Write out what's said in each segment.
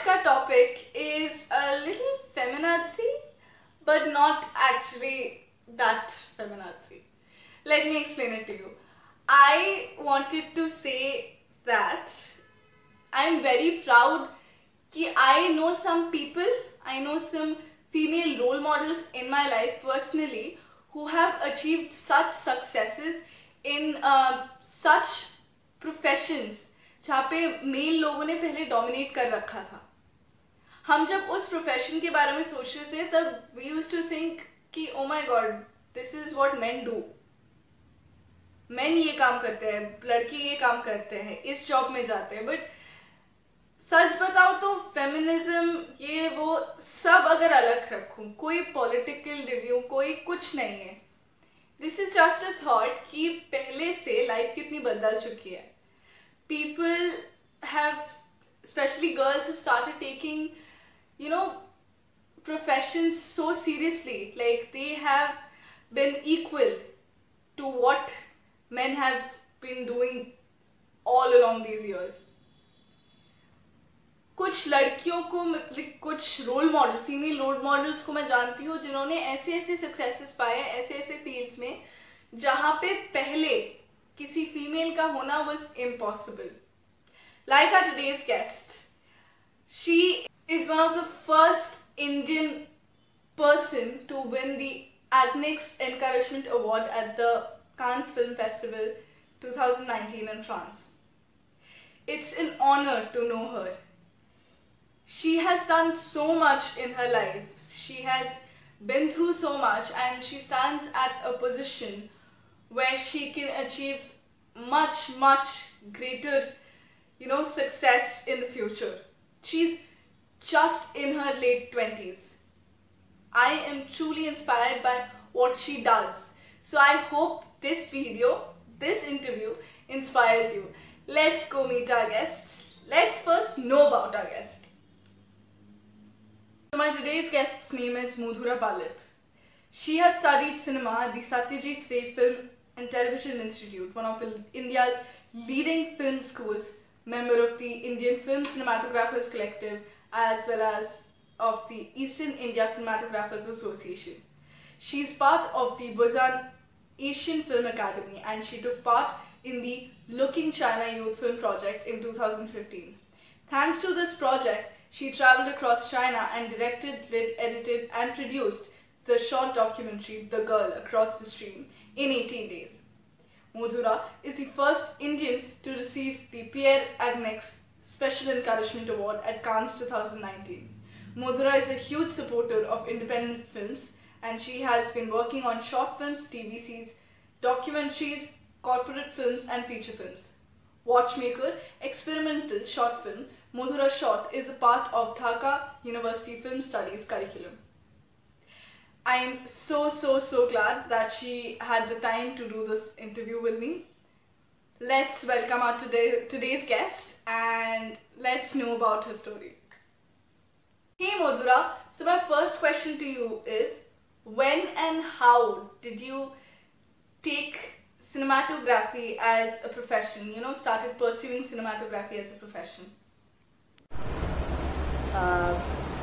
का topic is a little feminazi, but not actually that feminazi. Let me explain it to you. I wanted to say that I'm very proud that I know some people, I know some female role models in my life personally who have achieved such successes in such professions जहाँ पे mail लोगों ने पहले dominate कर रखा था. हम जब उस प्रोफेशन के बारे में सोच रहे थे तब वी यूज्ड टू थिंक कि oh my God this is what main do. Main ये काम करते हैं, लड़के ये काम करते हैं, इस जॉब में जाते हैं. बट सच बताओ तो फेमिनिज्म ये वो सब अगर अलग रखूं, कोई पॉलिटिकल रिव्यू कोई कुछ नहीं है. This is just a thought कि पहले से लाइफ कितनी बदल चुकी है. People have, especially girls, have started taking, professions so seriously. Like they have been equal to what men have been doing all along these years. कुछ लड़कियों को, कुछ role model, female role models को मैं जानती हूँ जिन्होंने ऐसे ऐसे सक्सेसेस पाए ऐसे ऐसे फील्ड्स में जहाँ पे पहले किसी फीमेल का होना was impossible. Like our today's guest, she is one of the first Indian person to win the Agnex Encouragement Award at the Cannes Film Festival 2019 in France. It's an honor to know her. She has done so much in her life. She has been through so much and she stands at a position where she can achieve much greater, success in the future. She's just in her late 20s. I am truly inspired by what she does. So I hope this interview inspires you. Let's go meet our guests. Let's first know about our guest. So my today's guest's name is Madhura Palit. She has studied cinema at the Satyajit Ray Film and Television Institute, one of India's leading film schools, member of the Indian Film Cinematographers Collective, as well as of the Eastern India Cinematographers Association. She is part of the Busan Asian Film Academy and she took part in the Looking China Youth Film Project in 2015. Thanks to this project, she travelled across China and directed, lit, edited and produced the short documentary The Girl Across the Stream in 18 days. Madhura is the first Indian to receive the Pierre Agnex Special Encouragement Award at Cannes 2019. Madhura is a huge supporter of independent films and she has been working on short films, TVCs, documentaries, corporate films and feature films. Watchmaker experimental short film Madhura Shot is a part of Dhaka University Film Studies curriculum. I am so glad that she had the time to do this interview with me. Let's welcome our today's guest and let's know about her story. Hey Madhura, so my first question to you is, when and how did you take cinematography as a profession, started pursuing cinematography as a profession?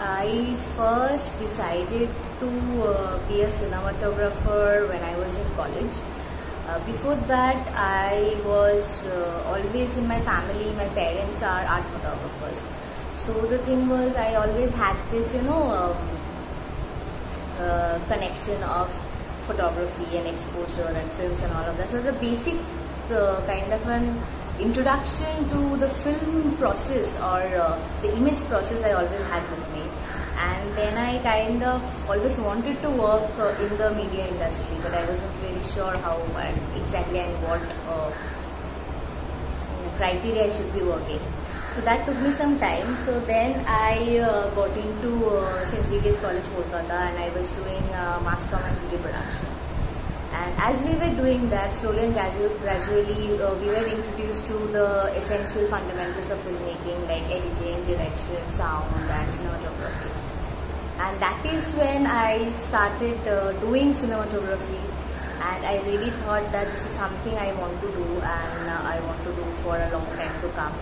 I first decided to be a cinematographer when I was in college. Before that, I was always in my family, my parents are art photographers. So the thing was, I always had this, connection of photography and exposure and films and all of that. So the basic kind of an introduction to the film process or the image process I always had with me. And then I kind of always wanted to work in the media industry, but I wasn't really sure how exactly and what criteria I should be working. So that took me some time. So then I got into St. Xavier's College, Kolkata, and I was doing mass comm and video production. And as we were doing that, slowly and gradually, we were introduced to the essential fundamentals of filmmaking like editing, direction, sound, and cinematography. And that is when I started doing cinematography, and I really thought that this is something I want to do and I want to do for a long time to come.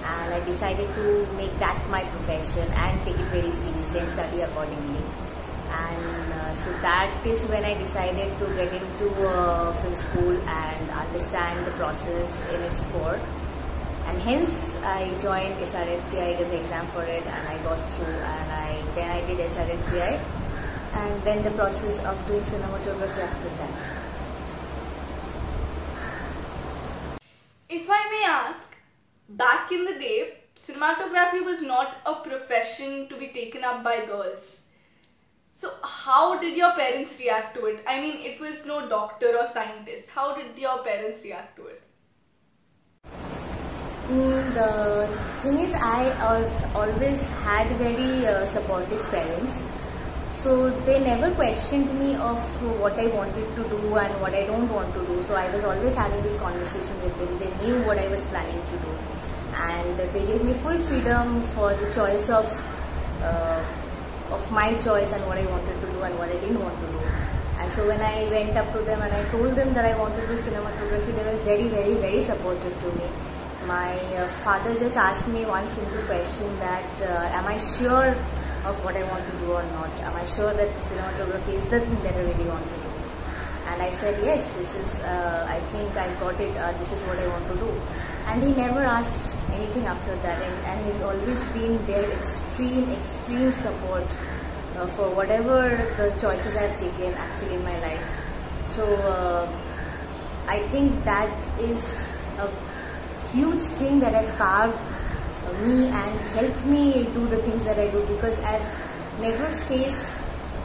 And I decided to make that my profession. profession and take it very seriously and study accordingly. And so that is when I decided to get into film school and understand the process in its core. And hence I joined SRFTI, gave the exam for it, and I got through. And then I did SRFTI, and then the process of doing cinematography after that. If I may ask, back in the day, cinematography was not a profession to be taken up by girls. So how did your parents react to it? I mean, it was no doctor or scientist. How did your parents react to it? The thing is, I always had very supportive parents. So they never questioned me of what I wanted to do and what I don't want to do. So I was always having this conversation with them. They knew what I was planning to do. And they gave me full freedom for the choice of my choice and what I wanted to do and what I didn't want to do. And so when I went up to them and I told them that I wanted to do cinematography, they were very, very, very supportive to me. My father just asked me one simple question that, am I sure of what I want to do or not? Am I sure that cinematography is the thing that I really want to do? And I said, yes, this is, I think I got it, this is what I want to do. And he never asked anything after that, and he's always been their extreme support for whatever the choices I've taken actually in my life. So I think that is a huge thing that has carved me and helped me do the things that I do, because I've never faced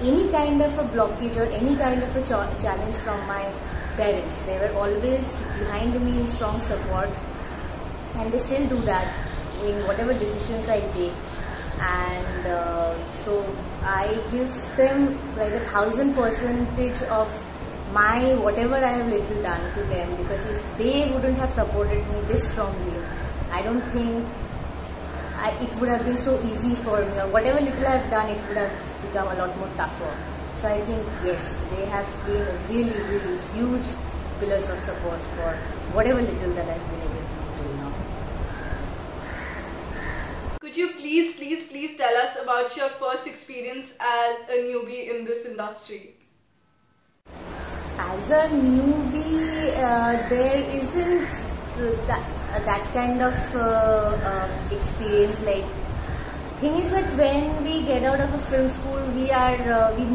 any kind of a blockage or any kind of a challenge from my parents. They were always behind me in strong support, and they still do that in whatever decisions I take. And so I give them like 1000% of my whatever I have little done to them, because if they wouldn't have supported me this strongly, I don't think it would have been so easy for me, or whatever little I have done, it would have become a lot more tougher. So I think yes, they have been really, really huge pillars of support for whatever little that I've been able to do now. Could you please tell us about your first experience as a newbie in this industry? As a newbie, there isn't that kind of experience. Like, thing is that when we get out of a film school, we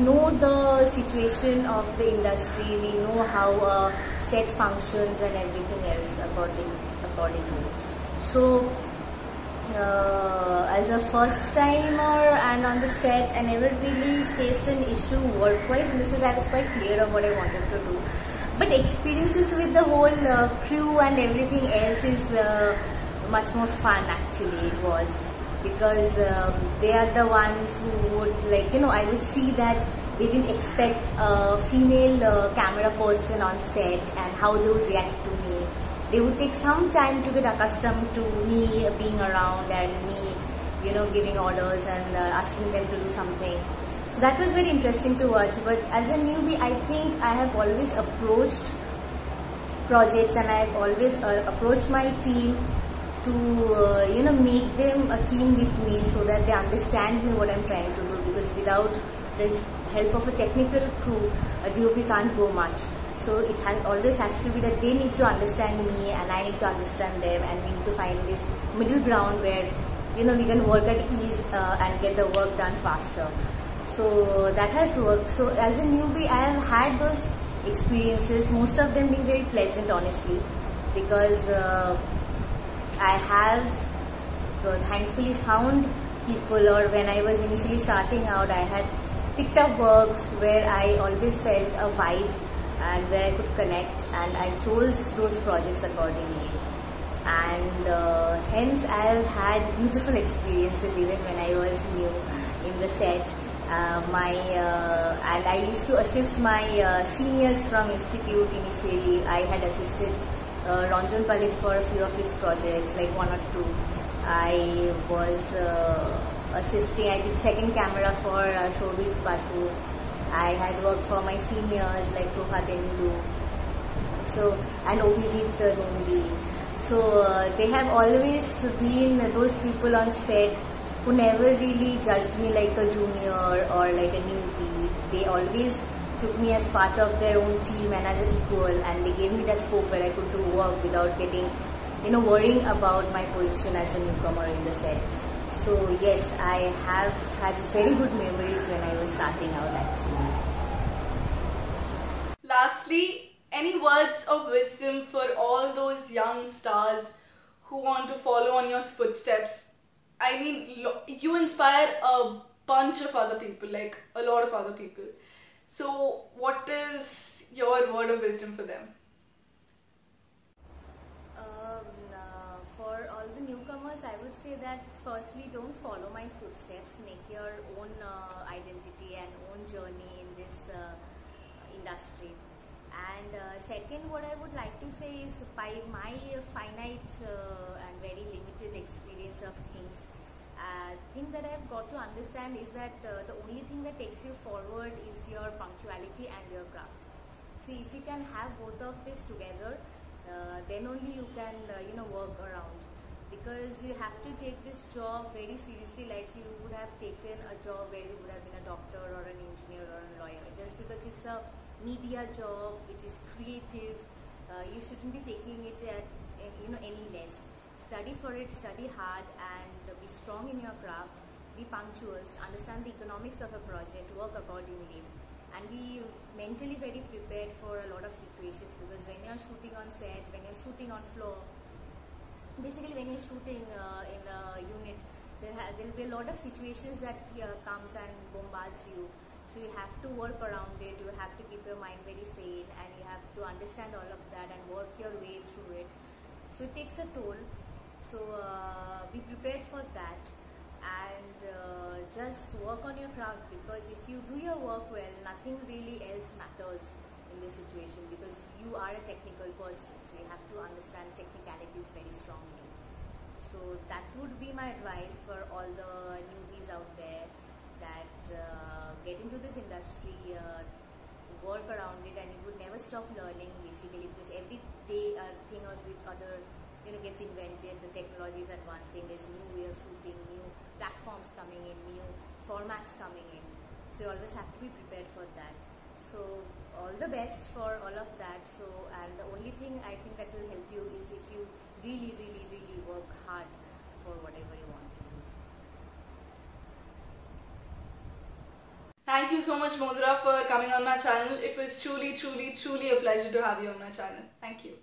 know the situation of the industry, we know how set functions and everything else accordingly. So as a first timer and on the set, I never really faced an issue work-wise, and I was quite clear of what I wanted to do. But experiences with the whole crew and everything else is much more fun actually, it was. Because they are the ones who would, like, I would see that they didn't expect a female camera person on set and how they would react to me. They would take some time to get accustomed to me being around and me, giving orders and asking them to do something. So that was very interesting to watch. But as a newbie, I think I have always approached projects and I have always approached my team to make them a team with me, so that they understand me what I'm trying to do, because without the help of a technical crew, a DOP can't go much. So it always has to be that they need to understand me and I need to understand them, and we need to find this middle ground where we can work at ease and get the work done faster. So that has worked. So as a newbie, I have had those experiences, most of them being very pleasant, honestly, because I have thankfully found people, or when I was initially starting out, I had picked up works where I always felt a vibe and where I could connect, and I chose those projects accordingly. And hence I have had beautiful experiences even when I was new in the set. And I used to assist my seniors from institute initially. I had assisted Ranjan Palit for a few of his projects, like 1 or 2. I was assisting, I did second camera for Shobhit Basu. I had worked for my seniors like Prabhat Endu, and Obhijit Nombi. So they have always been those people on set who never really judged me like a junior or like a newbie. They always took me as part of their own team and as an equal, and they gave me the scope where I could do work without getting, worrying about my position as a newcomer in the set. So yes, I have had very good memories when I was starting out actually. Lastly, any words of wisdom for all those young stars who want to follow on your footsteps? I mean, you inspire a bunch of other people, like a lot of other people. So what is your word of wisdom for them? For all the newcomers, I would say that firstly, don't follow my footsteps. Make your own identity and own journey in this industry. And second, what I would like to say is, by my finite and very limited experience of things, thing that I've got to understand is that the only thing that takes you forward is your punctuality and your craft. So if you can have both of this together, then only you can work around, because you have to take this job very seriously, like you would have taken a job where you would have been a doctor or an engineer or a lawyer. Just because it's a media job which is creative, you shouldn't be taking it at any less. Study for it, study hard, and be strong in your craft, be punctual, understand the economics of a project, work accordingly, and be mentally very prepared for a lot of situations, because when you're shooting on set, when you're shooting on floor, basically when you're shooting in a unit, there will be a lot of situations that comes and bombards you. So you have to work around it, you have to keep your mind very sane, and you have to understand all of that and work your way through it. So it takes a toll. So be prepared for that, and just work on your craft, because if you do your work well, nothing really else matters in this situation, because you are a technical person, so you have to understand technicalities very strongly. So that would be my advice for all the newbies out there, that get into this industry, work around it, and you would never stop learning basically, because every day a thing or with other gets invented, the technology is advancing, there's new way of shooting, new platforms coming in, new formats coming in, so you always have to be prepared for that. So all the best for all of that. So, and the only thing I think that will help you is if you really work hard for whatever you want to do. Thank you so much, Modhura, for coming on my channel. It was truly a pleasure to have you on my channel. Thank you.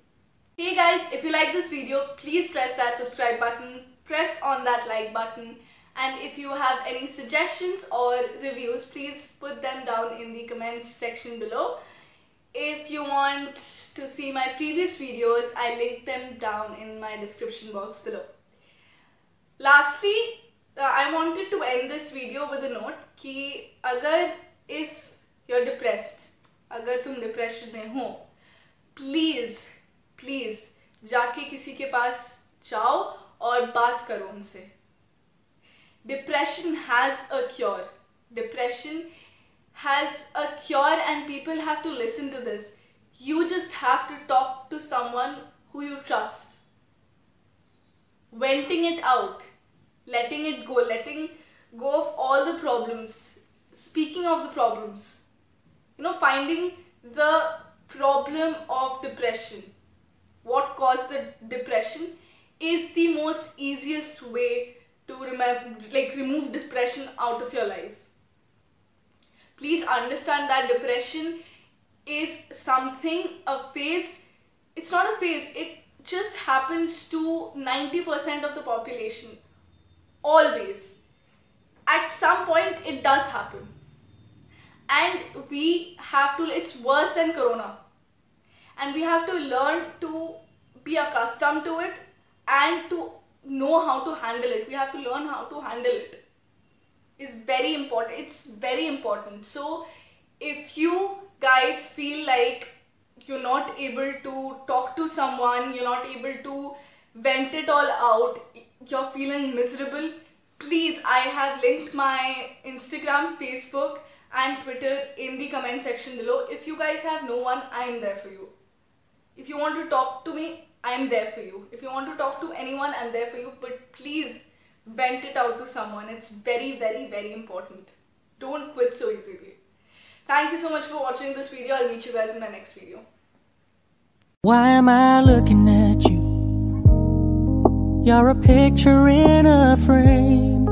Hey guys, if you like this video, please press that subscribe button, press on that like button, and if you have any suggestions or reviews, please put them down in the comments section below. If you want to see my previous videos, I link them down in my description box below. Lastly, I wanted to end this video with a note कि if you're depressed, अगर तुम depression में हो, please जाके किसी के पास जाओ और बात करो उनसे. Depression has a cure. Depression has a cure, and people have to listen to this. You just have to talk to someone who you trust. Venting it out, letting it go, letting go of all the problems, speaking of the problems, finding the problem of depression, what caused the depression, is the most easiest way to remove depression out of your life. Please understand that depression is something, a phase. It's not a phase, it just happens to 90% of the population. Always. At some point it does happen. And we have to, it's worse than corona. And we have to learn to be accustomed to it and to know how to handle it. We have to learn how to handle it. It's very important. It's very important. So if you guys feel like you're not able to talk to someone, you're not able to vent it all out, you're feeling miserable, please, I have linked my Instagram, Facebook and Twitter in the comment section below. If you guys have no one, I am there for you. If you want to talk to me, I am there for you. If you want to talk to anyone, I'm there for you. But please vent it out to someone. It's very, very, very important. Don't quit so easily. Thank you so much for watching this video. I'll meet you guys in my next video. Why am I looking at you? You're a picture in a frame.